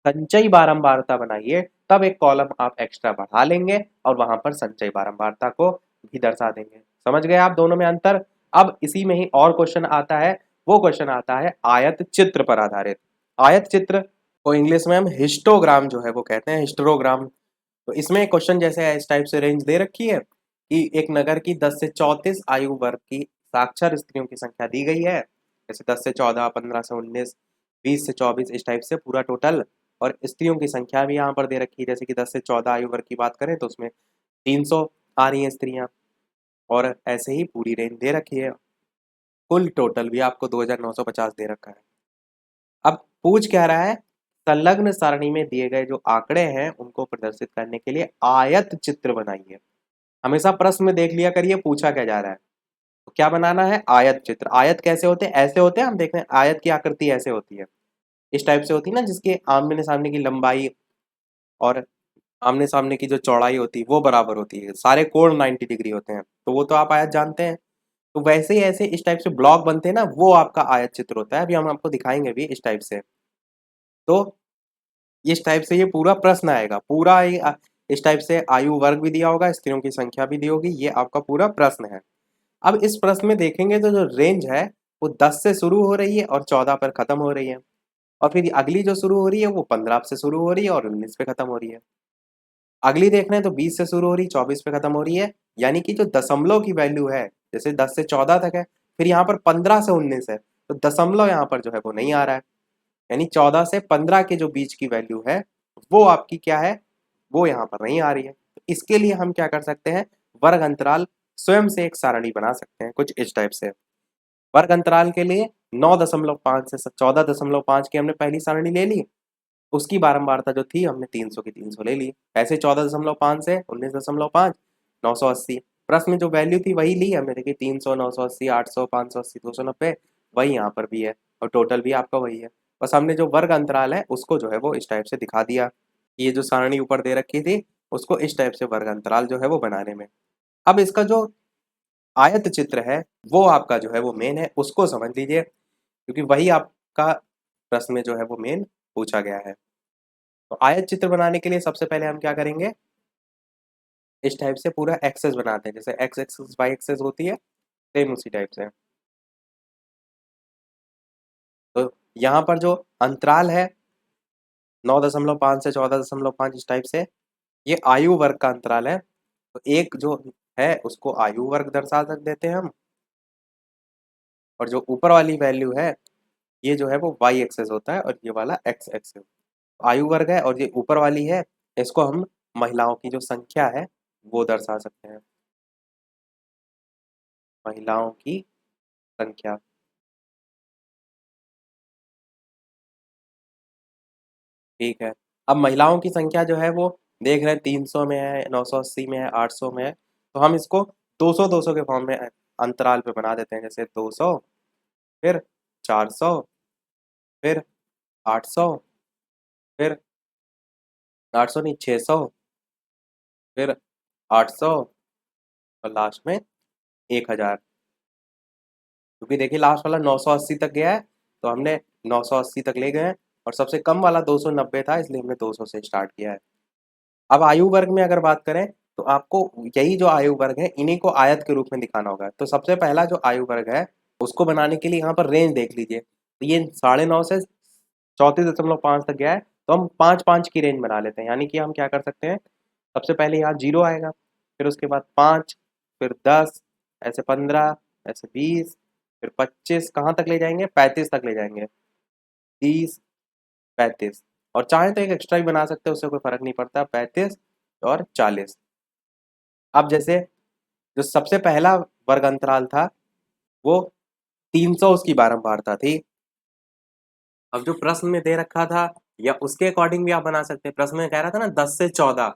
संचयी बारंबारता बनाइए, तब एक कॉलम आप एक्स्ट्रा बढ़ा लेंगे और वहां पर संचयी बारंबारता को भी दर्शा देंगे। समझ गए आप दोनों में अंतर? अब इसी में ही और क्वेश्चन आता है, वो क्वेश्चन आता है आयत चित्र पर आधारित। आयत चित्र को इंग्लिश में हम हिस्टोग्राम जो है वो कहते हैं, हिस्टोग्राम। तो इसमें क्वेश्चन जैसे है, इस टाइप से रेंज दे रखी है कि एक नगर की 10 से 34 आयु वर्ग की साक्षर स्त्रियों की संख्या दी गई है, जैसे 10 से 14, 15 से 19, 20 से 24, इस टाइप से पूरा टोटल। और स्त्रियों की संख्या भी यहाँ पर दे रखी है, जैसे कि 10 से 14 आयु वर्ग की बात करें तो उसमें 300 आ रही हैं स्त्रियां, और ऐसे ही पूरी रेंज दे रखी है। कुल टोटल भी आपको 2950 दे रखा है। अब पूछ क्या रहा है, संलग्न सारणी में दिए गए जो आंकड़े हैं उनको प्रदर्शित करने के लिए आयत चित्र बनाइए। हमेशा प्रश्न में देख लिया करिए पूछा क्या जा रहा है। तो क्या बनाना है? आयत चित्र। आयत कैसे होते हैं? ऐसे होते हैं, हम देख रहे हैं आयत की आकृति ऐसे होती है, इस टाइप से होती है ना, जिसके आमने सामने की लंबाई और आमने सामने की जो चौड़ाई होती है वो बराबर होती है, सारे कोण 90 डिग्री होते हैं, तो वो तो आप आयत जानते हैं। तो वैसे ही ऐसे इस टाइप से ब्लॉक बनते हैं ना, वो आपका आयत चित्र होता है। अभी हम आपको दिखाएंगे भी इस टाइप से। तो इस टाइप से ये पूरा प्रश्न आएगा, पूरा इस टाइप से आयु वर्ग भी दिया होगा, स्त्रियों की संख्या भी दी होगी, ये आपका पूरा प्रश्न है। अब इस प्रश्न में देखेंगे तो जो रेंज है वो 10 से शुरू हो रही है और 14 पर खत्म हो रही है, और फिर अगली जो शुरू हो रही है वो 15 से शुरू हो रही है और 19 पे खत्म हो रही है। अगली देख रहे हैं तो 20 से शुरू हो रही, 24 पे खत्म हो रही है। यानी कि जो दशमलव की वैल्यू है, जैसे 10 से 14 तक है, फिर यहाँ पर 15 से 19 है, तो दशमलव यहाँ पर जो है वो नहीं आ रहा है। यानी 14 से 15 के जो बीच की वैल्यू है वो आपकी क्या है, वो यहाँ पर नहीं आ रही है। तो इसके लिए हम क्या कर सकते हैं, वर्ग अंतराल स्वयं से एक सारणी बना सकते हैं कुछ इस टाइप से। वर्ग अंतराल के लिए 9.5 से 14.5 की हमने पहली सारणी ले ली, उसकी बारंबारता जो थी हमने 300 की 300 ले ली। ऐसे 14.5 से 19.5, 980। प्रश्न में जो वैल्यू थी वही ली हमने, देखिए 300, 980, 800, 580, 290, वही यहाँ पर भी है, और टोटल भी आपका वही है। बस हमने जो वर्ग अंतराल है उसको जो है वो इस टाइप से दिखा दिया। ये जो सारणी ऊपर दे रखी थी उसको इस टाइप से वर्ग अंतराल जो है वो बनाने में। अब इसका जो आयत चित्र है वो आपका जो है वो मेन है, उसको समझ लीजिए, क्योंकि वही आपका प्रश्न में जो है वो मेन पूछा गया है। तो आयत चित्र बनाने के लिए सबसे पहले हम क्या करेंगे, इस टाइप से पूरा एक्सेस बनाते हैं, जैसे एक्स एक्सेस वाई एक्सेस होती है, सेम उसी टाइप से। तो यहाँ पर जो अंतराल है 9.5 से 14.5 इस टाइप से, ये आयु वर्ग का अंतराल है। तो एक जो है उसको आयु वर्ग दर्शा देते हैं हम, और जो ऊपर वाली वैल्यू है ये जो है वो वाई एक्सेस होता है, और ये वाला एक्स एक्सेस आयु वर्ग है, और ये ऊपर वाली है, इसको हम महिलाओं की जो संख्या है वो दर्शा सकते हैं, महिलाओं की संख्या। ठीक है। अब महिलाओं की संख्या जो है वो देख रहे हैं 300 में है, 980 में है, 800 में है, तो हम इसको 200 200 के फॉर्म में अंतराल पे बना देते हैं, जैसे 200, फिर 400, फिर 800, फिर 800 नहीं 600, फिर 800, और लास्ट में 1000। क्योंकि देखिए लास्ट वाला 980 तक गया है, तो हमने 980 तक ले गए हैं, और सबसे कम वाला 290 था, इसलिए हमने 200 से स्टार्ट किया है। अब आयु वर्ग में अगर बात करें तो आपको यही जो आयु वर्ग है इन्हीं को आयत के रूप में दिखाना होगा। तो सबसे पहला जो आयु वर्ग है उसको बनाने के लिए यहाँ पर रेंज देख लीजिए, तो ये 9.5 से 34.5 तक गया है, तो हम 5-5 की रेंज बना लेते हैं, यानी कि हम क्या कर सकते हैं, सबसे पहले यहाँ 0 आएगा, फिर उसके बाद 5, फिर 10, ऐसे 15, ऐसे 20, फिर 25, कहाँ तक ले जाएंगे, 35 तक ले जाएंगे, 30, 35, और चाहे तो एक एक्स्ट्रा भी बना सकते हैं, उससे कोई फर्क नहीं पड़ता, 35 और 40। अब जैसे जो सबसे पहला वर्ग अंतराल था वो 300 उसकी बारंबारता थी। अब जो प्रश्न में दे रखा था या उसके अकॉर्डिंग भी आप बना सकते हैं, प्रश्न में कह रहा था ना 10 से 14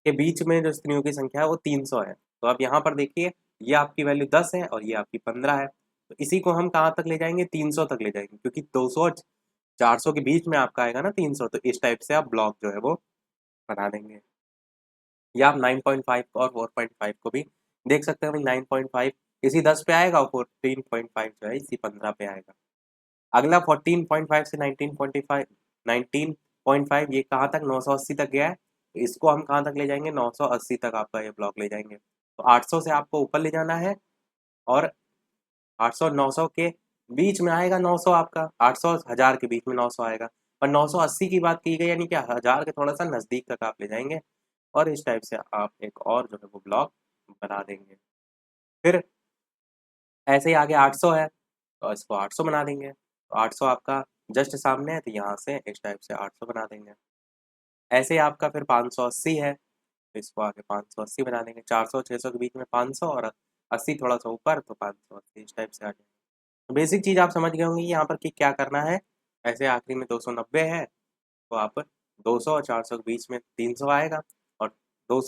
के बीच में जो स्त्रियों की संख्या है वो 300 है। तो अब यहाँ पर देखिए, ये आपकी वैल्यू 10 है और ये आपकी 15 है, तो इसी को हम कहाँ तक ले जाएंगे, 300 तक ले जाएंगे, क्योंकि 200 और 400 के बीच में आपका आएगा ना 300, तो इस टाइप से आप ब्लॉक जो है वो बना देंगे। या आप 9.5 और 4.5 को भी देख सकते हैं, 9.5 इसी 10 पे आएगा और 14.5 जो है इसी 15 पे आएगा। अगला 14.5 से 19.5, 19.5 ये कहाँ तक, 980 तक गया है, तो इसको हम कहाँ तक ले जाएंगे, 980 तक आपका ये ब्लॉक ले जाएंगे। तो 800 से आपको ऊपर ले जाना है, और 800 900 के बीच में आएगा 900, आपका 800 1000 के बीच में 900 आएगा, पर 980 की बात की गई, यानी कि 1000 के थोड़ा सा नज़दीक तक आप ले जाएंगे, और इस टाइप से आप एक और जो है वो ब्लॉक बना देंगे। फिर ऐसे ही आगे 800 है, तो इसको 800 बना देंगे, तो 800 आपका जस्ट सामने है, तो यहाँ से इस टाइप से 800 बना देंगे। ऐसे ही आपका फिर 580 है, तो इसको आगे 580 बना देंगे, 400 600 के बीच में 500 और 80 थोड़ा सा ऊपर, तो 580 इस टाइप से आ जाएगा। तो बेसिक चीज़ आप समझ गए होंगे यहाँ पर कि क्या करना है। ऐसे आखिरी में 290 है, तो आप 200 और 400 के बीच में 300 आएगा, और दो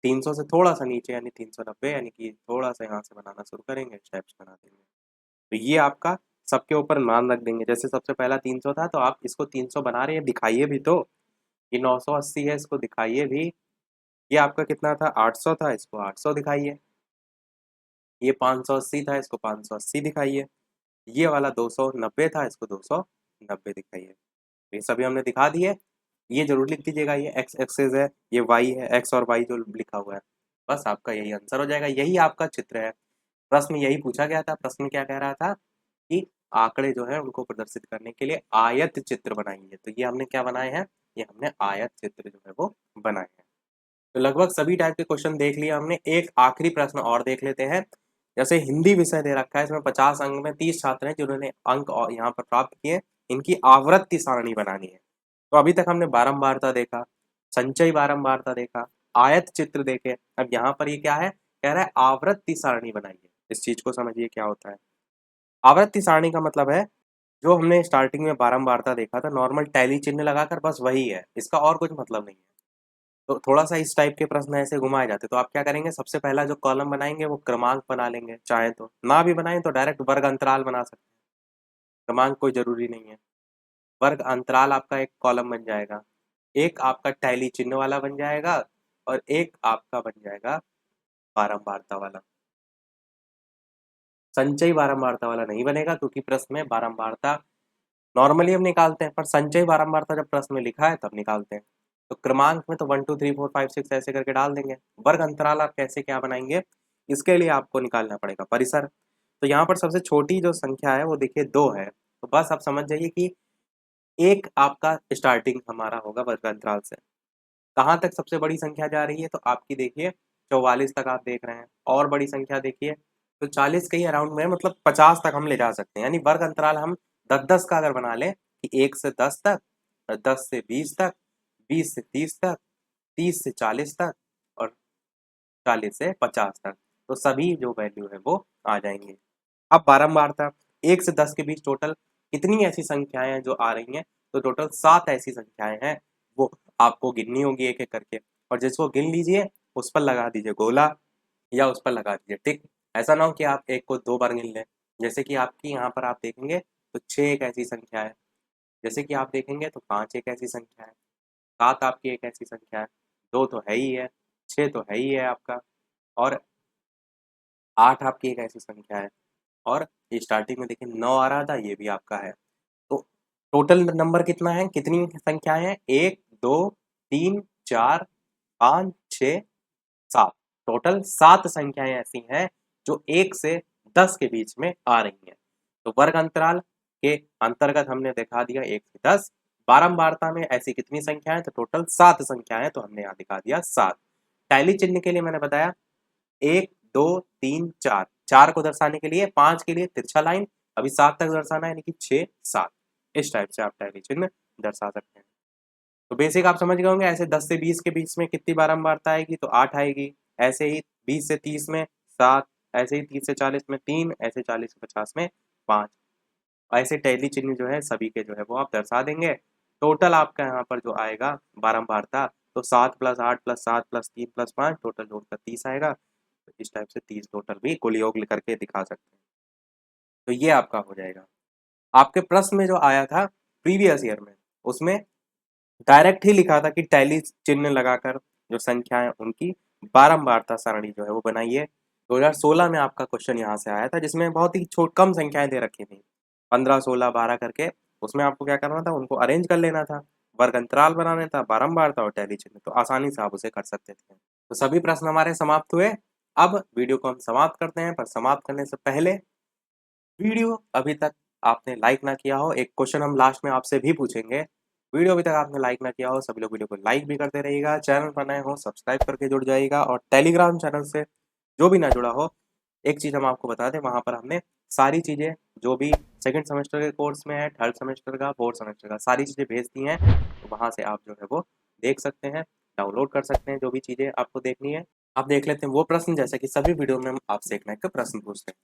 300 से थोड़ा सा नीचे यानी 390, यानी कि थोड़ा सा यहाँ से बनाना शुरू करेंगे, स्टेप्स बना देंगे। तो ये आपका सबके ऊपर मान रख देंगे, जैसे सबसे पहला 300 था, तो आप इसको 300 बना रहे हैं, दिखाइए भी तो, ये 980 है, इसको दिखाइए भी। ये आपका कितना था, 800 था, इसको 800 दिखाइए। ये 580 था, इसको 580 दिखाइए। ये वाला 290 था, इसको 290 दिखाइए। ये सभी हमने दिखा दिए। ये जरूर लिख दीजिएगा, ये एक्स एक्सेस है, ये वाई है, एक्स और वाई जो लिखा हुआ है, बस आपका यही आंसर हो जाएगा, यही आपका चित्र है। प्रश्न यही पूछा गया था, प्रश्न क्या कह रहा था कि आंकड़े जो है उनको प्रदर्शित करने के लिए आयत चित्र बनाइए, तो ये हमने क्या बनाए हैं, ये हमने आयत चित्र जो है वो बनाए हैं। तो लगभग सभी टाइप के क्वेश्चन देख लिए हमने। एक आखिरी प्रश्न और देख लेते हैं। जैसे हिंदी विषय दे रखा है, इसमें 50 अंक में 30 छात्र हैं जिन्होंने अंक और यहाँ पर प्राप्त किए, इनकी आवृत्ति सारणी बनानी है। तो अभी तक हमने बारंबारता देखा, संचयी बारंबारता देखा, आयत चित्र देखे, अब यहाँ पर ये क्या है, कह रहा है आवृत्ति सारणी बनाइए। इस चीज को समझिए क्या होता है। आवृत्ति सारणी का मतलब है, जो हमने स्टार्टिंग में बारंबारता देखा था, नॉर्मल टैली चिन्ह लगाकर, बस वही है, इसका और कुछ मतलब नहीं है। तो थोड़ा सा इस टाइप के प्रश्न ऐसे घुमाए जाते, तो आप क्या करेंगे, सबसे पहला जो कॉलम बनाएंगे वो क्रमांक बना लेंगे, चाहे तो ना भी बनाएं तो डायरेक्ट वर्ग अंतराल बना सकते हैं, क्रमांक कोई जरूरी नहीं है। वर्ग अंतराल आपका एक कॉलम बन जाएगा, एक आपका टैली चिन्ह वाला बन जाएगा, और एक आपका बन जाएगा बारंबारता वाला। संचयी बारंबारता वाला नहीं बनेगा, क्योंकि प्रश्न में बारंबारता नॉर्मली हम निकालते हैं, पर संचयी बारंबारता जब प्रश्न में लिखा है तब निकालते हैं। तो क्रमांक में तो 1 2 3 4 5 6 ऐसे करके डाल देंगे। वर्ग अंतराल आप कैसे क्या बनाएंगे, इसके लिए आपको निकालना पड़ेगा परिसर। तो यहाँ पर सबसे छोटी जो संख्या है वो देखिए 2 है, तो बस आप समझ जाइए कि एक आपका स्टार्टिंग हमारा होगा वर्ग अंतराल से। कहाँ तक सबसे बड़ी संख्या जा रही है, तो आपकी देखिए 44 तक आप देख रहे हैं, और बड़ी संख्या देखिए तो 40 के ही अराउंड में, मतलब 50 तक हम ले जा सकते हैं। यानी वर्ग अंतराल हम 10-10 का अगर बना लें कि 1 से 10 तक, 10 से 20 तक, 20 से 30 तक, 30 से 40 तक, और 40 से 50 तक, तो सभी जो वैल्यू है वो आ जाएंगे। अब बारंबारता 1 से 10 के बीच टोटल कितनी ऐसी संख्याएं हैं जो आ रही हैं, तो टोटल 7 ऐसी संख्याएं हैं, वो आपको गिननी होगी एक एक करके, और जिसको गिन लीजिए उस पर लगा दीजिए गोला, या उस पर लगा दीजिए टिक। ऐसा ना हो कि आप एक को 2 बार गिन लें। जैसे कि आपकी यहाँ पर आप देखेंगे तो 6 एक ऐसी संख्या है, जैसे कि आप देखेंगे तो 5 एक ऐसी संख्या है, 7 आपकी एक ऐसी संख्या है, 2 तो है ही है, 6 तो है ही है आपका, और 8 आपकी एक ऐसी संख्या है, और ये स्टार्टिंग में देखिए 9 आ रहा था, ये भी आपका है। तो टोटल नंबर कितना है, कितनी संख्याएं हैं, 1 2 3 4 5 6 7, टोटल 7 संख्याएं ऐसी हैं जो 1 से 10 के बीच में आ रही हैं। तो वर्ग अंतराल के अंतर्गत हमने दिखा दिया 1 से 10, बारंबारता में ऐसी कितनी संख्याएं, तो टोटल 7 संख्याएं, तो हमने यहाँ दिखा दिया 7। टैली चिन्ह के लिए मैंने बताया 1 2 3 4, 4 को दर्शाने के लिए, 5 के लिए तिरछा लाइन, अभी 7 तक दर्शाना है, यानी कि 6 7। इस टाइप से आप टैली चिन्ह दर्शा सकते हैं। तो बेसिक आप समझ गए होंगे। ऐसे 10 से 20 के बीच में कितनी बारंबारता आएगी, तो 8 आएगी। ऐसे ही 20 से 30 में 7, ऐसे ही 30 से 40 में 3, ऐसे 40 से 50 में 5। ऐसे टैली चिन्ह जो है सभी के जो है वो आप दर्शा देंगे। टोटल आपका यहाँ पर जो आएगा बारंबारता, तो 7 + 8 + 7 + 3 + 5 टोटल जोड़कर 30 आएगा। तो इस टाइप से 30 टोटल भी कुल योग करके दिखा सकते हैं। तो ये आपका हो जाएगा। आपके प्रश्न में जो आया था प्रीवियस ईयर में, उसमें डायरेक्ट ही लिखा था कि टैली चिन्ह लगाकर जो संख्याएं उनकी बारंबारता सारणी जो है वो बनाइए। 2016 में आपका क्वेश्चन यहाँ से आया था, जिसमें बहुत ही कम संख्याएं दे रखी थी, 15 16 12 करके। उसमें आपको क्या करना था, उनको अरेंज कर लेना था, वर्ग अंतराल बनाना था, बारंबारता और टैली चिन्ह, तो आसानी से आप उसे कर सकते थे। तो सभी प्रश्न हमारे समाप्त हुए। अब वीडियो को हम समाप्त करते हैं, पर समाप्त करने से पहले वीडियो अभी तक आपने लाइक ना किया हो, एक क्वेश्चन हम लास्ट में आपसे भी पूछेंगे। वीडियो अभी तक आपने लाइक ना किया हो, सभी लोग वीडियो को लाइक भी करते रहिएगा, चैनल पर नए हो सब्सक्राइब करके जुड़ जाइएगा, और टेलीग्राम चैनल से जो भी ना जुड़ा हो, एक चीज़ हम आपको बता दें, वहाँ पर हमने सारी चीज़ें जो भी सेकंड सेमेस्टर के कोर्स में है, थर्ड सेमेस्टर का, फोर्थ सेमेस्टर का, सारी चीज़ें भेज दी हैं। तो वहाँ से आप जो है वो देख सकते हैं, डाउनलोड कर सकते हैं, जो भी चीज़ें आपको देखनी है। आप देख लेते हैं वो प्रश्न, जैसे कि सभी वीडियो में हम आपसे एक ना एक प्रश्न पूछते हैं।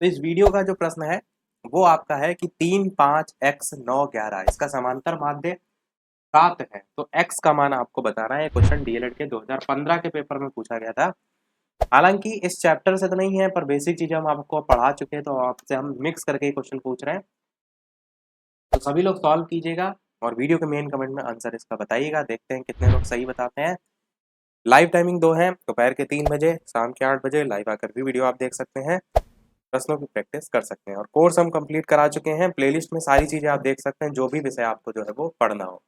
तो इस वीडियो का जो प्रश्न है वो आपका है कि 3 5 x 9 11 इसका समांतर माध्य 7 है, तो x का मान आपको बताना है। क्वेश्चन डीएलएड के 2015 के पेपर में पूछा गया था। हालांकि इस चैप्टर से तो नहीं है, पर बेसिक चीजें हम आपको पढ़ा चुके हैं, तो आपसे हम मिक्स करके क्वेश्चन पूछ रहे हैं। तो सभी लोग सॉल्व कीजिएगा और वीडियो के मेन कमेंट में आंसर इसका बताइएगा। देखते हैं कितने लोग सही बताते हैं। लाइव टाइमिंग 2 है, दोपहर के 3 बजे, शाम के 8 बजे लाइव आकर भी वीडियो आप देख सकते हैं, प्रश्नों की प्रैक्टिस कर सकते हैं। और कोर्स हम कंप्लीट करा चुके हैं, प्लेलिस्ट में सारी चीज़ें आप देख सकते हैं, जो भी विषय आपको जो है वो पढ़ना हो।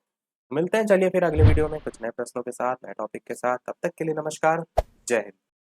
मिलते हैं चलिए फिर अगले वीडियो में कुछ नए प्रश्नों के साथ, नए टॉपिक के साथ। तब तक के लिए नमस्कार, जय हिंद।